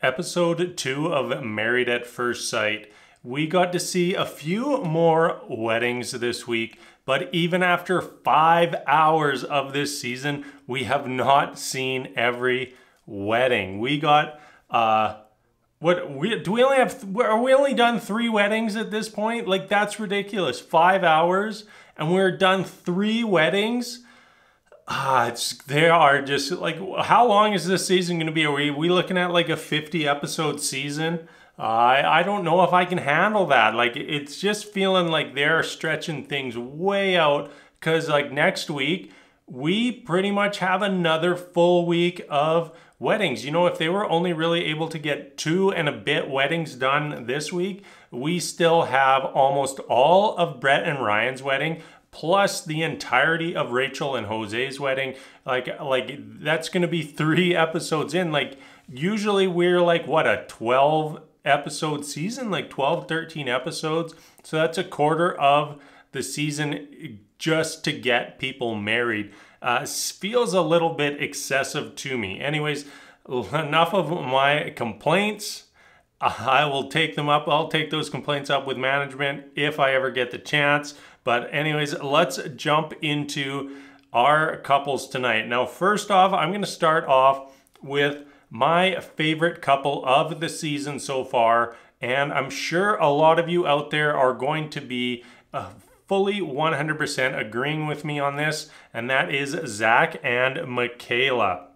Episode 2 of Married at First Sight. We got to see a few more weddings this week, but even after 5 hours of this season, we have not seen every wedding. We got, are we only done 3 weddings at this point? Like, that's ridiculous. 5 hours and we're done 3 weddings. They are just like, how long is this season going to be? Are we looking at like a 50 episode season? I don't know if I can handle that. Like, it's just feeling like they're stretching things way out, because like next week, we pretty much have another full week of weddings. You know, if they were only really able to get 2 and a bit weddings done this week, we still have almost all of Brett and Ryan's wedding, plus the entirety of Rachel and Jose's wedding. Like that's going to be 3 episodes in. Like, usually we're like, what, a 12 episode season, like 12, 13 episodes. So that's a quarter of the season just to get people married. Feels a little bit excessive to me. Anyways, enough of my complaints. I will take them up. I'll take those complaints up with management if I ever get the chance. But anyways, let's jump into our couples tonight. Now, first off, I'm going to start off with my favorite couple of the season so far. And I'm sure a lot of you out there are going to be fully 100% agreeing with me on this. And that is Zach and Michaela.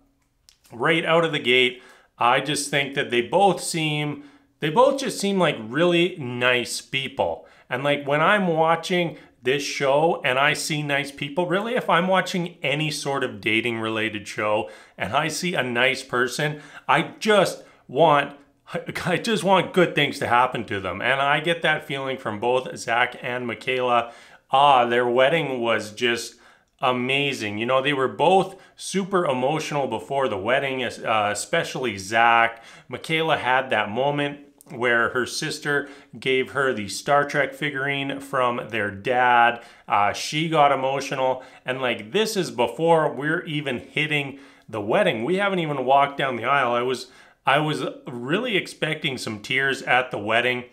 Right out of the gate, I just think that they both just seem like really nice people. And like, when I'm watching this show and I see nice people, really, if I'm watching any sort of dating related show and I see a nice person, I just want good things to happen to them. And I get that feeling from both Zach and Michaela. Their wedding was just amazing. You know, they were both super emotional before the wedding, especially Zach. Michaela had that moment where her sister gave her the Star Trek figurine from their dad. She got emotional. And like, this is before we're even hitting the wedding. We haven't even walked down the aisle. I was really expecting some tears at the wedding,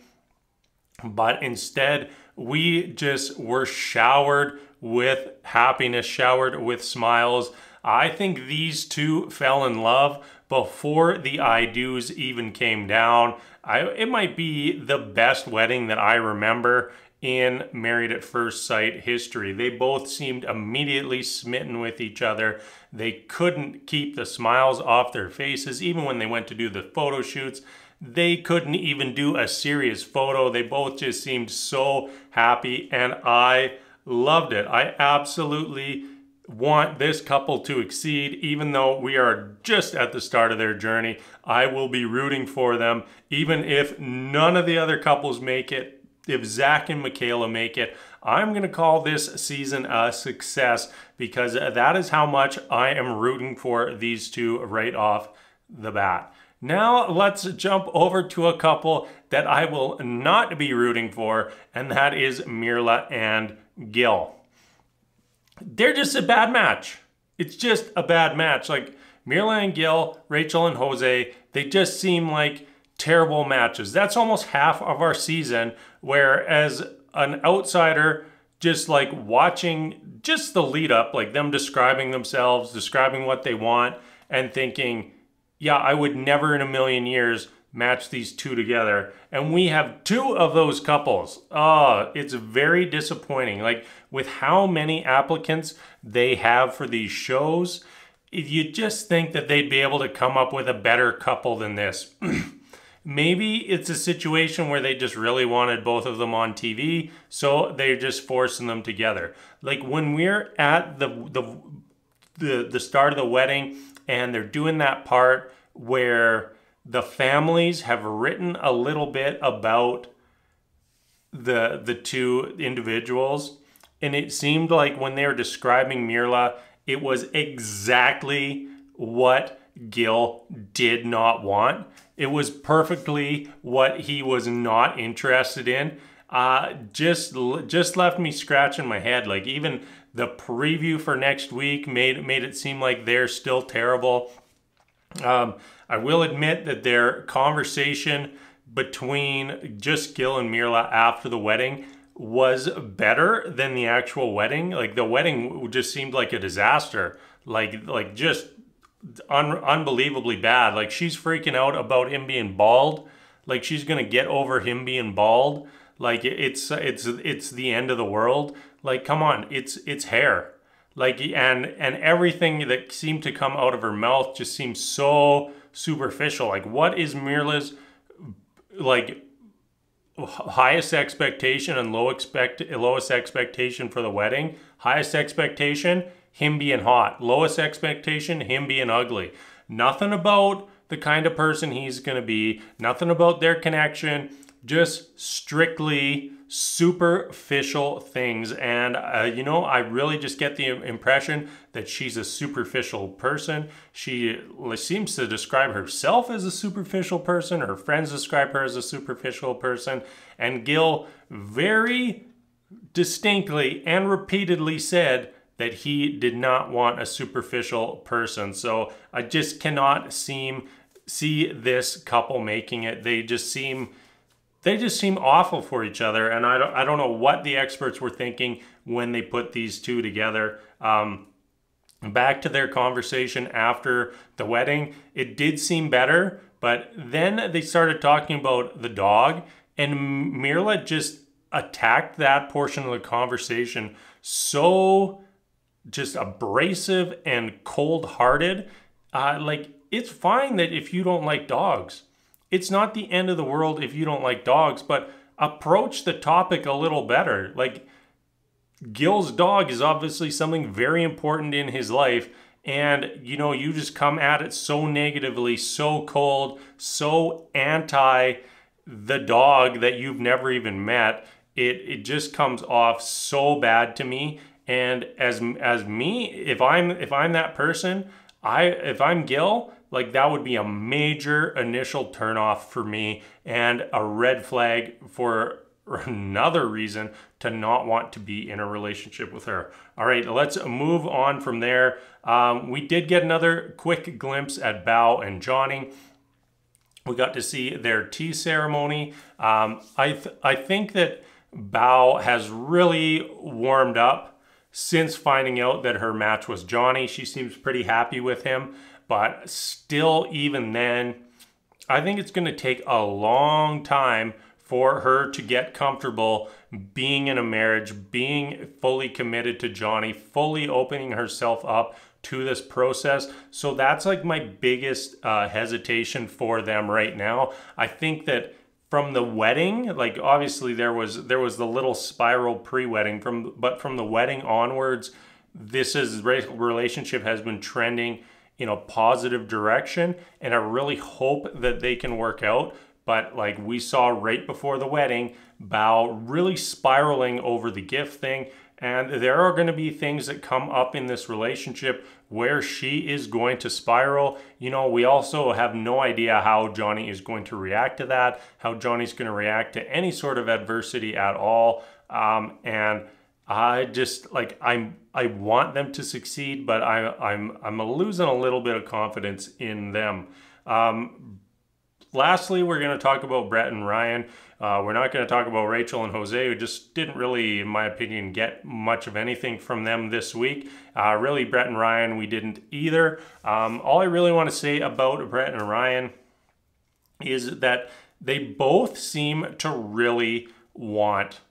but instead we just were showered with happiness, showered with smiles. I think these two fell in love before the I do's even came down. It might be the best wedding that I remember in Married at First Sight history. They both seemed immediately smitten with each other. They couldn't keep the smiles off their faces. Even when they went to do the photo shoots, they couldn't even do a serious photo. They both just seemed so happy, and I loved it. I absolutely want this couple to exceed. Even though we are just at the start of their journey, I will be rooting for them. Even if none of the other couples make it, if Zach and Michaela make it, I'm going to call this season a success, because that is how much I am rooting for these two right off the bat. Now let's jump over to a couple that I will not be rooting for, and that is Myrla and Gil. They're just a bad match. It's just a bad match. Like, Myrla and Gil, Rachel and Jose, they just seem like terrible matches. That's almost half of our season, where as an outsider, just like watching just the lead up, like them describing themselves, describing what they want, and thinking, yeah, I would never in a million years match these two together. And we have 2 of those couples. It's very disappointing. Like, with how many applicants they have for these shows, you just think that they'd be able to come up with a better couple than this. Maybe it's a situation where they just really wanted both of them on TV, so they're just forcing them together. Like, when we're at the start of the wedding and they're doing that part where the families have written a little bit about the 2 individuals, and it seemed like when they were describing Myrla, it was exactly what Gil did not want. It was perfectly what he was not interested in. Just left me scratching my head. Like, even the preview for next week made it seem like they're still terrible. I will admit that their conversation between just Gil and Myrla after the wedding was better than the actual wedding. Like the wedding just seemed like a disaster, like just unbelievably bad. Like she's freaking out about him being bald. Like she's gonna get over him being bald. Like it's the end of the world. Like come on, it's hair. Like and everything that seemed to come out of her mouth just seems so superficial. Like what is Myrla's like highest expectation and lowest expectation for the wedding? Highest expectation, him being hot. Lowest expectation, him being ugly. Nothing about the kind of person he's gonna be. Nothing about their connection. Just strictly superficial things. And you know, I really just get the impression that she's a superficial person. She seems to describe herself as a superficial person. Her friends describe her as a superficial person. And Gil very distinctly and repeatedly said that he did not want a superficial person. So I just cannot see this couple making it. They just seem awful for each other, and I don't know what the experts were thinking when they put these two together. Back to their conversation after the wedding, it did seem better, but then they started talking about the dog, and Myrla just attacked that portion of the conversation so just abrasive and cold-hearted. Like, it's fine that if you don't like dogs. It's not the end of the world if you don't like dogs, but approach the topic a little better. Like, Gil's dog is obviously something very important in his life, and you know, you just come at it so negatively, so cold, so anti the dog that you've never even met. It just comes off so bad to me. And as me, if I'm that person, if I'm Gil, like that would be a major initial turnoff for me and a red flag for another reason to not want to be in a relationship with her. All right, let's move on from there. We did get another quick glimpse at Bao and Johnny. We got to see their tea ceremony. I think that Bao has really warmed up since finding out that her match was Johnny. She seems pretty happy with him. But still, even then, I think it's going to take a long time for her to get comfortable being in a marriage, being fully committed to Johnny, fully opening herself up to this process. So that's like my biggest hesitation for them right now. I think that from the wedding, like obviously there was the little spiral pre-wedding, but from the wedding onwards, this relationship has been trending in a positive direction, and I really hope that they can work out. But like we saw right before the wedding, Bao really spiraling over the gift thing, and there are going to be things that come up in this relationship where she is going to spiral. You know, we also have no idea how Johnny is going to react to that, how Johnny's going to react to any sort of adversity at all. And I just like I want them to succeed, but I'm losing a little bit of confidence in them. Lastly, we're going to talk about Brett and Ryan. We're not going to talk about Rachel and Jose, who just didn't really, in my opinion, get much of anything from them this week. Really, Brett and Ryan, we didn't either. All I really want to say about Brett and Ryan is that they both seem to really want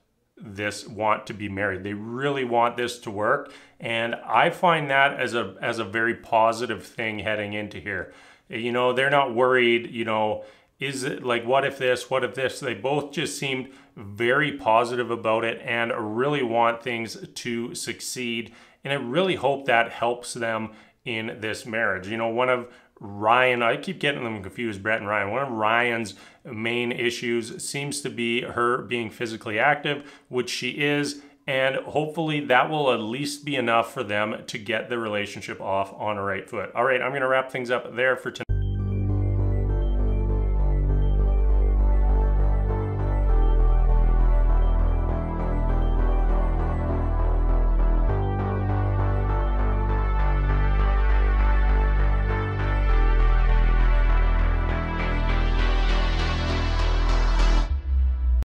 to be married. They really want this to work, and I find that as a very positive thing heading into here. You know, they're not worried, you know, is it like, what if this, what if this? They both just seemed very positive about it and really want things to succeed. And I really hope that helps them in this marriage. You know, one of Ryan, I keep getting them confused, Brett and Ryan. One of Ryan's main issues seems to be her being physically active, which she is. And hopefully that will at least be enough for them to get the relationship off on a right foot. All right, I'm going to wrap things up there for tonight.